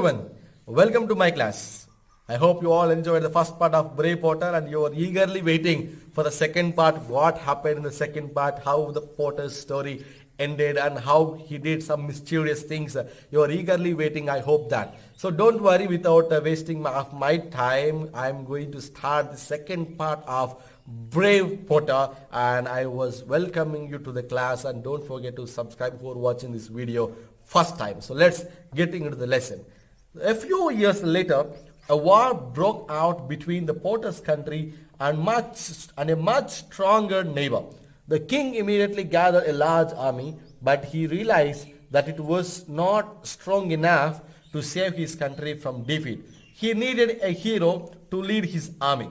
everyone, welcome to my class. I hope you all enjoyed the first part of Brave Potter and you are eagerly waiting for the second part, what happened in the second part, how the Potter's story ended and how he did some mysterious things. You are eagerly waiting, I hope that. So don't worry, without wasting my time, I'm going to start the second part of Brave Potter and I was welcoming you to the class, and don't forget to subscribe for watching this video first time. So let's get into the lesson. A few years later, a war broke out between the Potter's country and a much stronger neighbor. The king immediately gathered a large army, but he realized that it was not strong enough to save his country from defeat. He needed a hero to lead his army.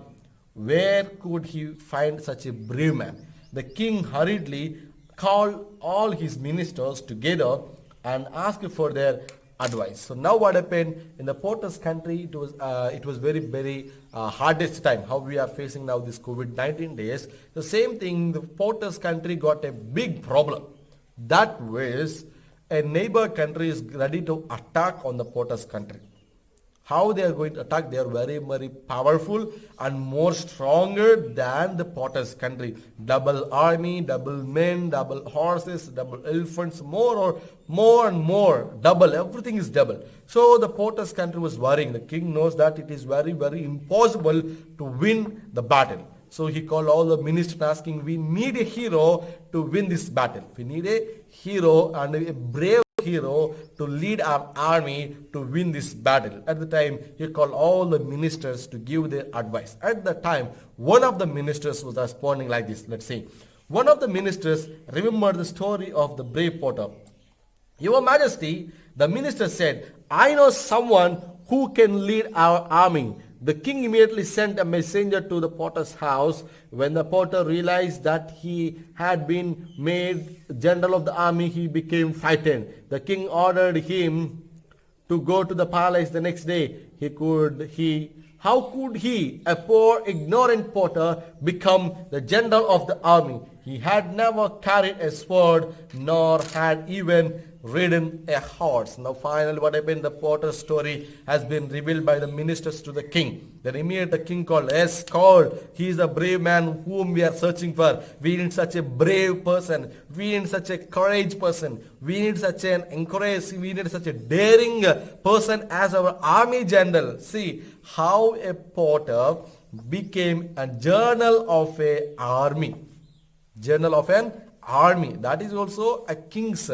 Where could he find such a brave man? The king hurriedly called all his ministers together and asked for their advice. So now what happened in the Potter's country? It was very hardest time. How we are facing now this COVID-19 days. The same thing. The Potter's country got a big problem. That was a neighbor country is ready to attack on the Potter's country. How they are going to attack? They are very powerful and more stronger than the Potter's country. Double army, double men, double horses, double elephants, more and more. Double, everything is double. So the Potter's country was worrying. The king knows that it is very impossible to win the battle. So he called all the ministers asking, we need a hero to win this battle. We need a hero and a brave hero to lead our army to win this battle. At the time, he called all the ministers to give their advice. At the time, one of the ministers was responding like this. Let's see. One of the ministers remembered the story of the brave Potter. Your Majesty, the minister said, I know someone who can lead our army. The king immediately sent a messenger to the Potter's house. When the Potter realized that he had been made general of the army, he became frightened. The king ordered him to go to the palace the next day. How could he, a poor ignorant Potter, become the general of the army? He had never carried a sword nor had even ridden a horse. Now finally what happened? The Potter's story has been revealed by the ministers to the king. Then immediately the king called. Yes, called. He is a brave man whom we are searching for. We need such a brave person. We need such a courage person. We need such an encourage. We need such a daring person as our army general. See how a Potter became a general of an army. General of an army. That is also a king's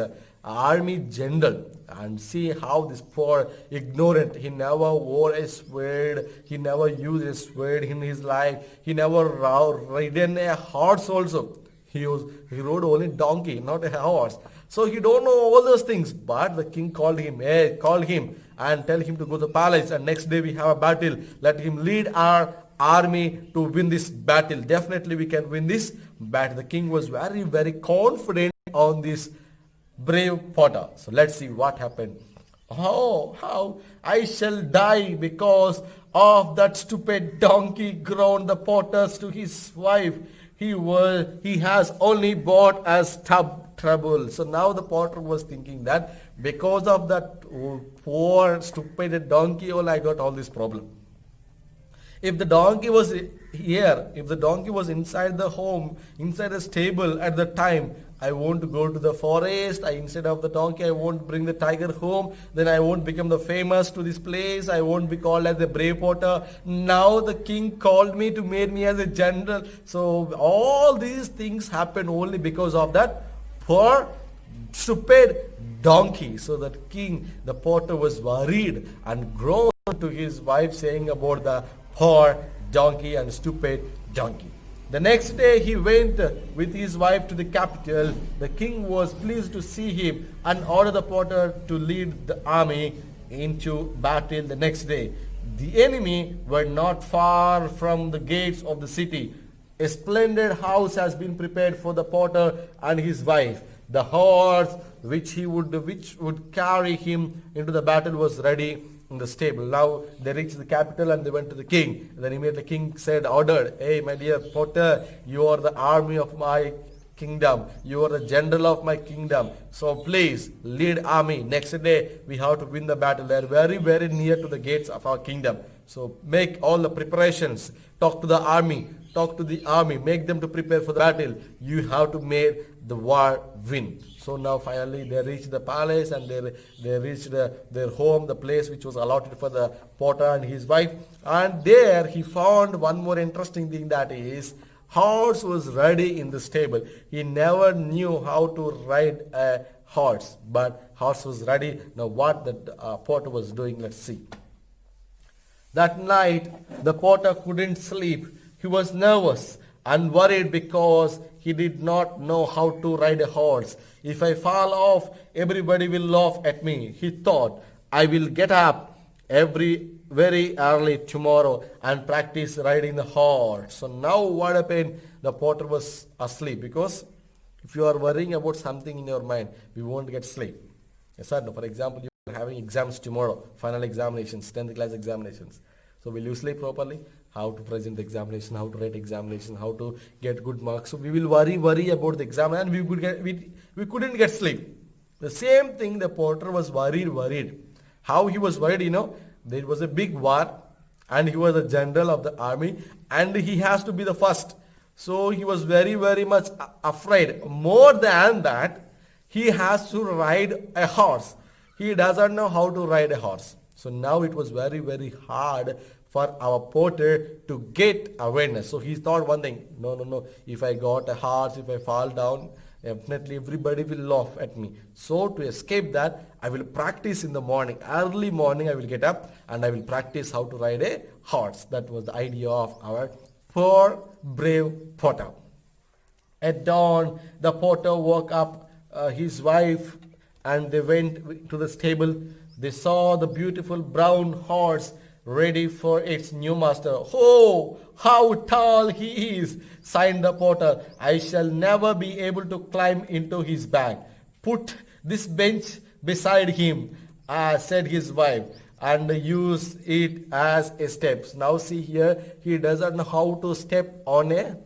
army general. And see how this poor ignorant, he never wore a sword, he never used a sword in his life, he never ridden a horse also. He rode only donkey, not a horse. So he don't know all those things. But the king called him and tell him to go to the palace, and next day we have a battle. Let him lead our army to win this battle. Definitely we can win this battle. The king was very confident on this brave Potter. So let's see what happened. Oh, how I shall die because of that stupid donkey, groaned the Potter to his wife. He has only brought us trouble. So now the Potter was thinking that because of that poor stupid donkey, I got all this problem. If the donkey was here, if the donkey was inside the home, inside the stable at the time, I won't go to the forest. Instead of the donkey, I won't bring the tiger home. Then I won't become the famous to this place. I won't be called as the brave Potter. Now the king called me to make me as a general. So all these things happened only because of that poor stupid donkey. So that king, the Potter, was worried and groaned to his wife, saying about the poor donkey and stupid donkey. The next day he went with his wife to the capital. The king was pleased to see him and ordered the Potter to lead the army into battle the next day. The enemy were not far from the gates of the city. A splendid house has been prepared for the Potter and his wife. The horse which would carry him into the battle was ready in the stable. Now they reached the capital and they went to the king. And then immediately the king ordered, hey my dear Potter, you are the army of my kingdom. You are the general of my kingdom. So please lead army. Next day we have to win the battle. They are very, very near to the gates of our kingdom. So make all the preparations. Talk to the army. Talk to the army. Make them to prepare for the battle. You have to make the war win. So now finally they reached the palace and they reached their home, the place which was allotted for the potter and his wife. And there he found one more interesting thing, that is, horse was ready in the stable. He never knew how to ride a horse, but horse was ready. Now what the potter was doing, let's see. That night the potter couldn't sleep. He was nervous and worried because he did not know how to ride a horse. If I fall off, everybody will laugh at me. He thought, I will get up very early tomorrow and practice riding the horse. So now what happened? The potter was asleep, because if you are worrying about something in your mind, we won't get sleep. Yes or no? For example, you are having exams tomorrow, final examinations, 10th class examinations. So will you sleep properly? How to present the examination, how to write examination, how to get good marks. So we will worry about the exam, and we couldn't get sleep. The same thing, the potter was worried. How he was worried, there was a big war and he was a general of the army and he has to be the first. So he was very, very much afraid. More than that, he has to ride a horse. He doesn't know how to ride a horse. So now it was very, very hard for our potter to get awareness. So he thought one thing, no, if I got a horse, if I fall down, definitely everybody will laugh at me. So to escape that, I will practice in the morning. Early morning I will get up and I will practice how to ride a horse. That was the idea of our poor brave potter. At dawn, the potter woke up his wife and they went to the stable. They saw the beautiful brown horse ready for its new master. Oh, how tall he is, sighed the potter. I shall never be able to climb into his back. Put this bench beside him, said his wife, and use it as a steps. Now see here, he doesn't know how to step on a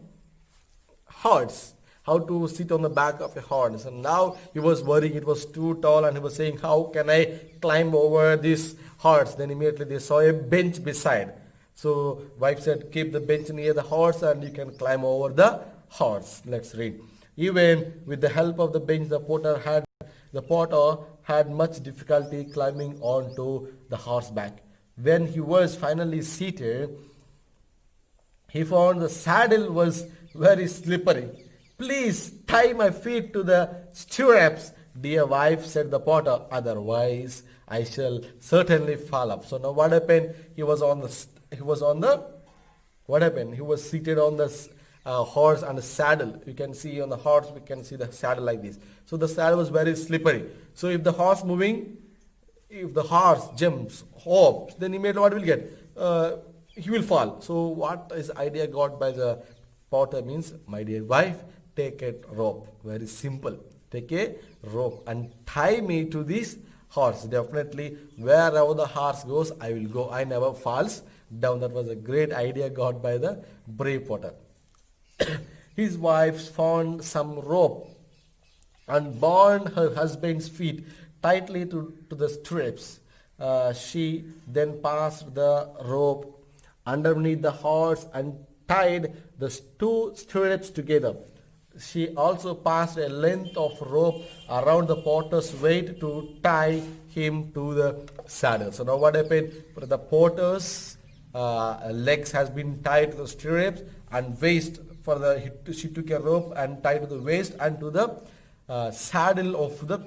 horse, how to sit on the back of a horse. And now he was worrying, it was too tall, and he was saying, how can I climb over this horse? Then immediately they saw a bench beside. So wife said, keep the bench near the horse and you can climb over the horse. Let's read. Even with the help of the bench, the potter had much difficulty climbing onto the horseback. When he was finally seated, he found the saddle was very slippery. Please tie my feet to the stirrups, dear wife, said the potter. Otherwise, I shall certainly fall off. So now what happened? He was seated on the horse and a saddle. You can see on the horse, we can see the saddle like this. So the saddle was very slippery. So if the horse jumps, hops, then immediately what will get? He will fall. So what is idea got by the potter means, my dear wife, take a rope. Very simple. Take a rope and tie me to this horse. Definitely wherever the horse goes, I will go. I never falls down. That was a great idea got by the brave potter. His wife found some rope and bound her husband's feet tightly to the stirrups. She then passed the rope underneath the horse and tied the two stirrups together. She also passed a length of rope around the potter's waist to tie him to the saddle. So now what happened? The potter's legs has been tied to the stirrups and waist she took a rope and tied to the waist and to the saddle of the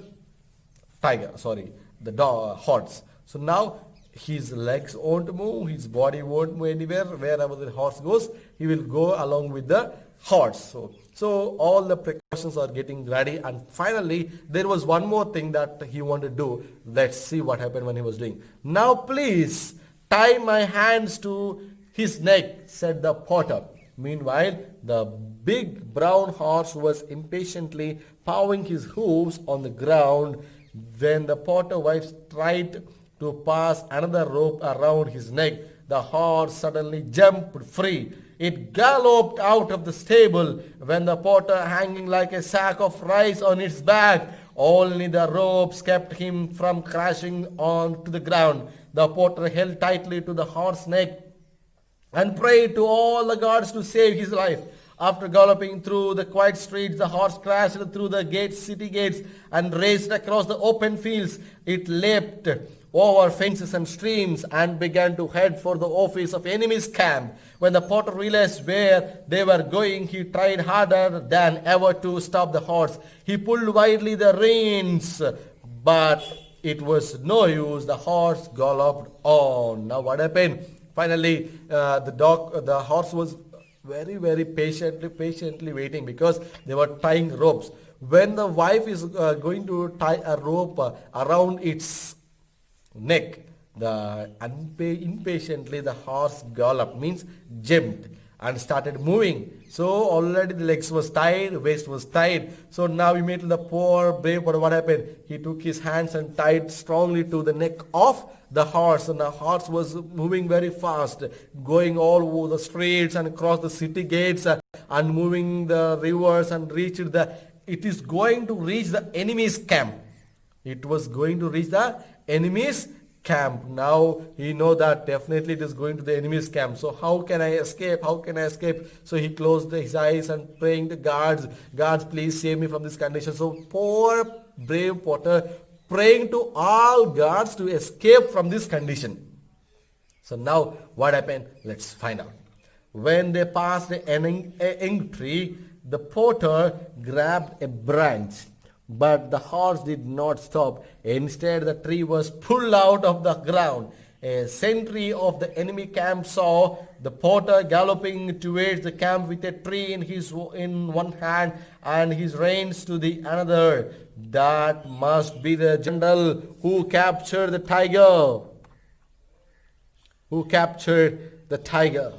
horse. So now his legs won't move, his body won't move anywhere. Wherever the horse goes, he will go along with the horse. So all the precautions are getting ready, and finally there was one more thing that he wanted to do. Let's see what happened when he was doing. Now please tie my hands to his neck, said the potter. Meanwhile, the big brown horse was impatiently pawing his hooves on the ground. When the potter wife tried to pass another rope around his neck, the horse suddenly jumped free. It galloped out of the stable when the porter hanging like a sack of rice on its back. Only the ropes kept him from crashing on to the ground. The porter held tightly to the horse's neck and prayed to all the gods to save his life. After galloping through the quiet streets, the horse crashed through the gates, city gates, and raced across the open fields. It leapt over fences and streams and began to head for the office of enemy's camp. When the porter realized where they were going, he tried harder than ever to stop the horse. He pulled wildly the reins, but it was no use. The horse galloped on. Now what happened? Finally, the horse was very patiently waiting because they were tying ropes. When the wife is going to tie a rope around its neck, impatiently the horse galloped, means jumped and started moving. So already the legs was tied, waist was tied. So now immediately the poor brave porter, what happened? He took his hands and tied strongly to the neck of the horse, and the horse was moving very fast, going all over the streets and across the city gates and moving the rivers and it is going to reach the enemy's camp. It was going to reach the enemy's camp. Now he know that definitely it is going to the enemy's camp. So how can I escape? How can I escape? So he closed his eyes and praying to gods, please save me from this condition. So poor brave porter praying to all gods to escape from this condition. So now what happened? Let's find out. When they passed a young tree, the porter grabbed a branch, but the horse did not stop. Instead, the tree was pulled out of the ground. A sentry of the enemy camp saw the porter galloping towards the camp with a tree in one hand and his reins to the another. That must be the general who captured the tiger. Who captured the tiger.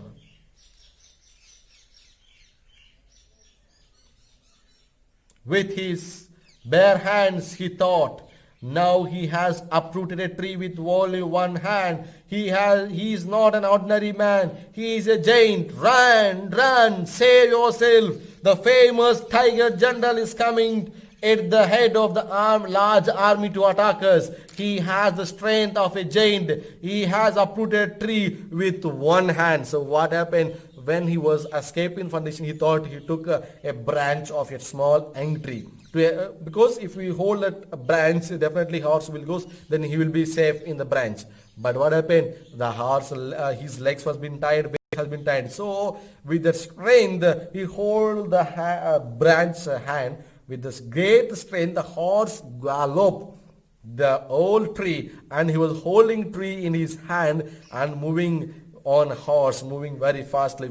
With his bare hands, he thought. Now he has uprooted a tree with only one hand. He is not an ordinary man. He is a giant. Run, save yourself. The famous tiger general is coming at the head of the large army to attack us. He has the strength of a giant. He has uprooted a tree with one hand. So what happened? When he was escaping from this, he thought he took a branch of a small young tree. Because if we hold a branch, definitely horse will go, then he will be safe in the branch. But what happened? The horse, his legs has been tied, waist has been tied. So with the strength, he hold the branch hand. With this great strength, the horse galloped the old tree, and he was holding tree in his hand and moving on horse, moving very fastly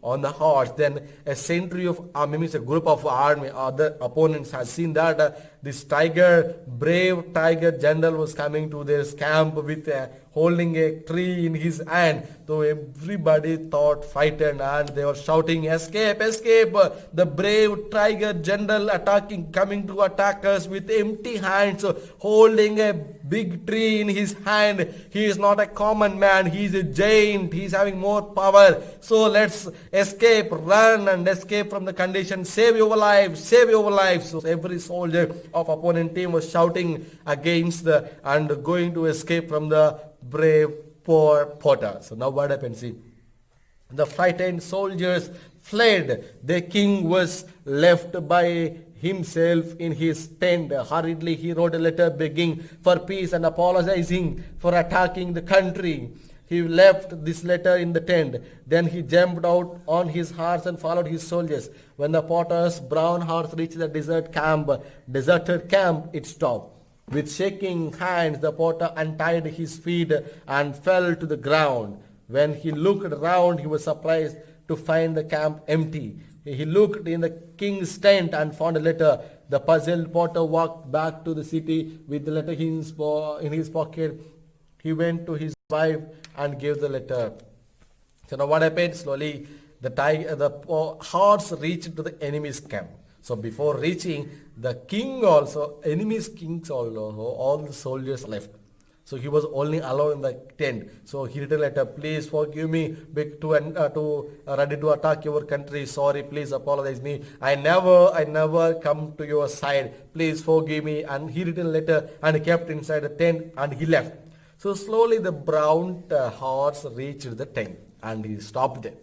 on the horse. Then a sentry of army, means a group of army, other opponents has seen that this brave tiger general was coming to their camp with holding a tree in his hand. So everybody thought frightened and they were shouting, escape, the brave tiger general coming to attack us with empty hands, holding a big tree in his hand. He is not a common man, he is a giant, he is having more power. So let's escape, run and escape from the condition, save your lives. So every soldier of opponent team was shouting against and going to escape from the brave poor porter. So now what happened? See, the frightened soldiers fled. The king was left by himself in his tent. Hurriedly he wrote a letter begging for peace and apologizing for attacking the country. He left this letter in the tent. Then he jumped out on his horse and followed his soldiers. When the porter's brown horse reached the deserted camp, it stopped. With shaking hands, the porter untied his feet and fell to the ground. When he looked around, he was surprised to find the camp empty. He looked in the king's tent and found a letter. The puzzled porter walked back to the city with the letter in his pocket. He went to his wife and gave the letter. So now what happened? Slowly, the horse reached to the enemy's camp. So before reaching, the king also, enemy's kings also, all the soldiers left. So he was only alone in the tent. So he wrote a letter, please forgive me ready to attack your country. Sorry, please apologize me. I never come to your side. Please forgive me. And he wrote a letter and he kept inside the tent and he left. So slowly the brown horse reached the tent and he stopped there.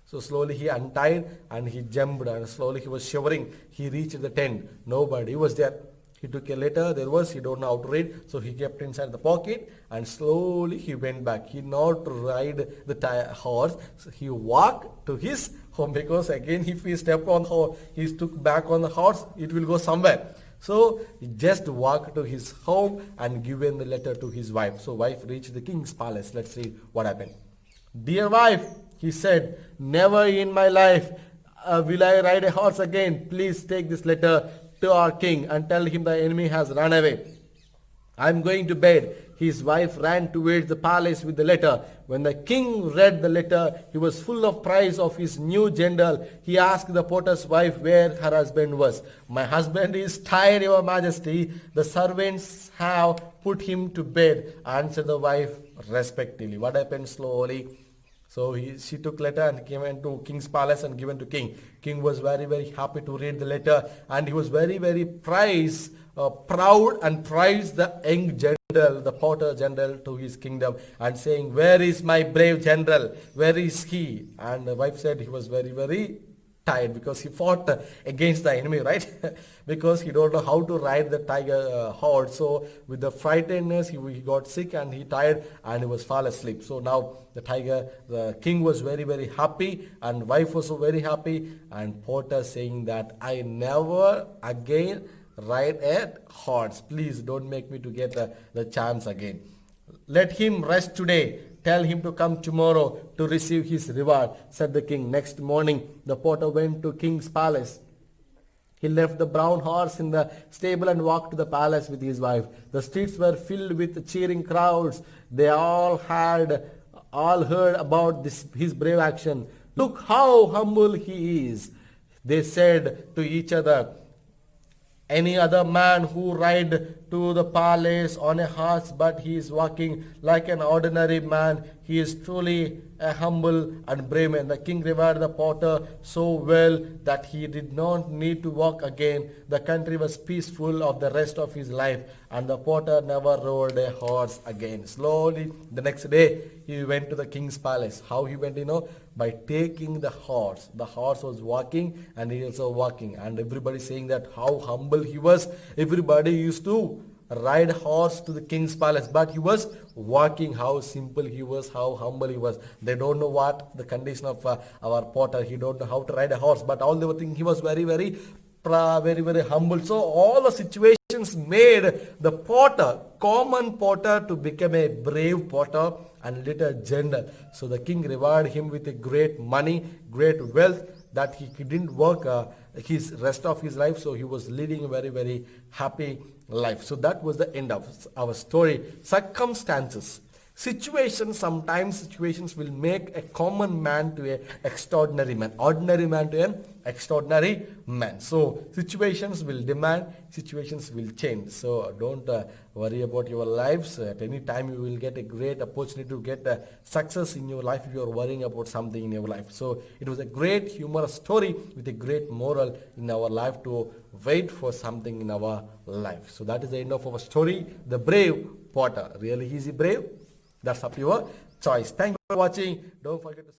So slowly he untied and he jumped and slowly he was shivering. He reached the tent. Nobody was there. He took a letter, he don't know how to read, so he kept inside the pocket and slowly he went back. He not ride the horse, so he walked to his home because again if he step on horse, he took back on the horse, it will go somewhere. So he just walked to his home and given the letter to his wife. So wife reached the king's palace. Let's see what happened. Dear wife, he said, never in my life will I ride a horse again. Please take this letter to our king and tell him the enemy has run away. I am going to bed. His wife ran towards the palace with the letter. When the king read the letter, he was full of praise of his new general. He asked the porter's wife where her husband was. My husband is tired, your majesty. The servants have put him to bed, answered the wife respectfully. What happened slowly? So she took letter and came into king's palace and given to king. King was very happy to read the letter and he was very proud and praised the young general, the porter general to his kingdom and saying, where is my brave general? Where is he? And the wife said he was very tired because he fought against the enemy, right? Because he don't know how to ride the tiger horse. So with the frightenedness, he got sick and he tired and he was fall asleep. So now the king was very happy and wife was very happy and porter saying that I never again ride a horse. Please don't make me to get the chance again. Let him rest today. Tell him to come tomorrow to receive his reward, said the king. Next morning, the porter went to king's palace. He left the brown horse in the stable and walked to the palace with his wife. The streets were filled with cheering crowds. They all heard about his brave action. Look how humble he is, they said to each other. Any other man who ride to the palace on a horse, but he is walking like an ordinary man. He is truly a humble and brave man. The king rewarded the porter so well that he did not need to walk again. The country was peaceful of the rest of his life, and the porter never rode a horse again. Slowly, the next day, he went to the king's palace. How he went, by taking the horse. The horse was walking and he also walking, and everybody saying that how humble he was. Everybody used to ride horse to the king's palace, but he was walking. How simple he was, how humble he was. They don't know what the condition of our porter. He don't know how to ride a horse, but all they were thinking he was very humble. So all the situations made the porter, common porter, to become a brave porter and later general. So the king rewarded him with a great money, great wealth, that he didn't work his rest of his life. So he was leading a very happy life. So that was the end of our story. Circumstances. Sometimes situations will make a common man to an extraordinary man. Ordinary man to an extraordinary man. So situations will demand, situations will change. So don't worry about your lives. At any time you will get a great opportunity to get success in your life if you are worrying about something in your life. So it was a great humorous story with a great moral in our life to wait for something in our life. So that is the end of our story. The brave porter. Really easy brave? That's up to your choice. Thank you for watching. Don't forget to